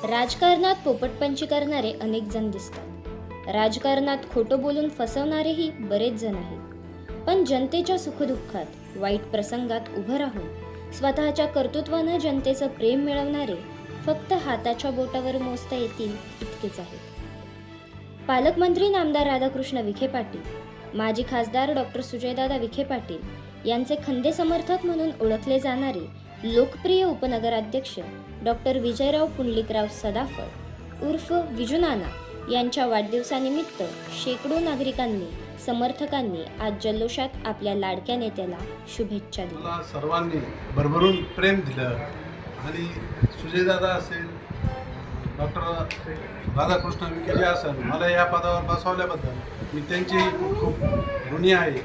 राजकारणात पोपटपंची करणारे अनेक जण दिसतात. राजकारणात खोटं बोलून फसवणारेही बरेच जण आहेत. पण जनतेच्या सुखदुःखात, वाईट प्रसंगात उभं राहून स्वतःच्या कर्तृत्वानं जनतेचं प्रेम मिळवणारे फक्त हाताच्या बोटावर मोजता येतील इतकेच आहेत. पालकमंत्री नामदार राधाकृष्ण विखे पाटील, माजी खासदार डॉक्टर सुजयदादा विखे पाटील यांचे खंदे समर्थक म्हणून ओळखले जाणारे लोकप्रिय उपनगराध्यक्ष डॉक्टर विजयराव पुंडलिकराव सदाफळ उर्फ विजूनाना यांच्या वाढदिवसानिमित्त शेकडो नागरिकांनी, समर्थकांनी आज जल्लोषात आपल्या लाडक्या नेत्याला शुभेच्छा दिल्या. मला सर्वांनी भरभरून प्रेम दिलं आणि सुजयदादा असेल, डॉक्टर राधाकृष्ण विखे जे असेल, मला या पदावर बसवल्याबद्दल मी त्यांची खूप ऋणी आहे.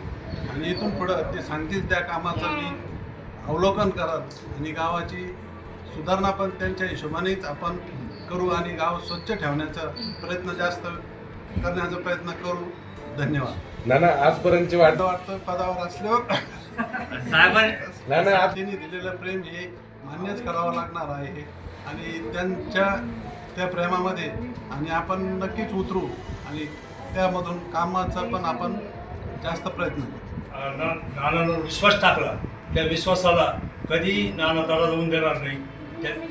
आणि इथून पुढं ते सांगतील त्या कामाचं मी अवलोकन करत आणि गावाची सुधारणा पण त्यांच्या हिशोबानेच आपण करू आणि गाव स्वच्छ ठेवण्याचा प्रयत्न जास्त करण्याचा प्रयत्न करू. धन्यवाद. नाना आजपर्यंतची वाटतं पदावर असल्यावर त्यांनी दिलेलं प्रेम हे मान्यच करावं लागणार आहे आणि त्यांच्या त्या प्रेमामध्ये आणि आपण नक्कीच उतरू आणि त्यामधून कामाचा पण आपण जास्त प्रयत्न करू. नानांवर विश्वास टाकला, त्या विश्वासाला कधी नाना तडा जाऊन देणार नाही.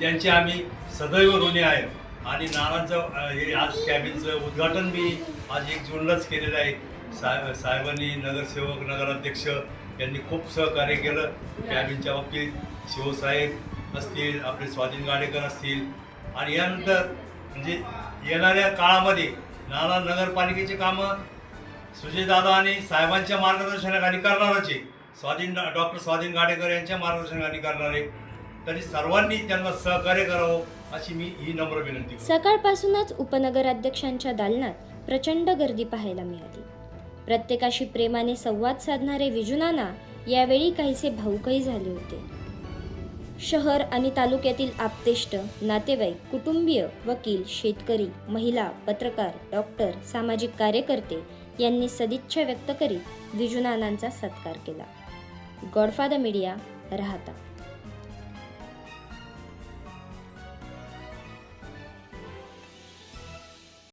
त्यांचे आम्ही सदैव ऋणी आहेत आणि नानांचं हे आज कॅबिनचं उद्घाटन मी आज 1 जूनलाच केलेलं आहे. साहेबांनी, नगरसेवक, नगराध्यक्ष यांनी खूप सहकार्य केलं कॅबिनच्या बाबतीत. शिवसाहेब असतील, आपले स्वाधीन गाडेकर असतील आणि यानंतर म्हणजे येणाऱ्या काळामध्ये नाना नगरपालिकेचे कामं सुजयदादा आणि साहेबांच्या मार्गदर्शनाखाली करणारच आहे. डॉक्टर स्वाधीन गाडेकर यांच्या मार्गदर्शनाखाली करणार आहे. तरी सर्वांनी त्यांना सहकार्य करावं अशी मी ही नम्र विनंती करतो. सकाळपासूनच उपनगराध्यक्षांच्या दालनात प्रचंड गर्दी पाहायला मिळाली. प्रत्येकाशी प्रेमाने संवाद साधणारे विजूनाना यावेळी काहीसे भावुकही झाले होते. शहर आणि तालुक्यातील आप्तेष्ट, नातेवाईक, कुटुंबीय, वकील, शेतकरी, महिला, पत्रकार, डॉक्टर, सामाजिक कार्यकर्ते यांनी सदिच्छा व्यक्त करीत विजूनानांचा सत्कार केला. गॉडफादर मीडिया, राहता.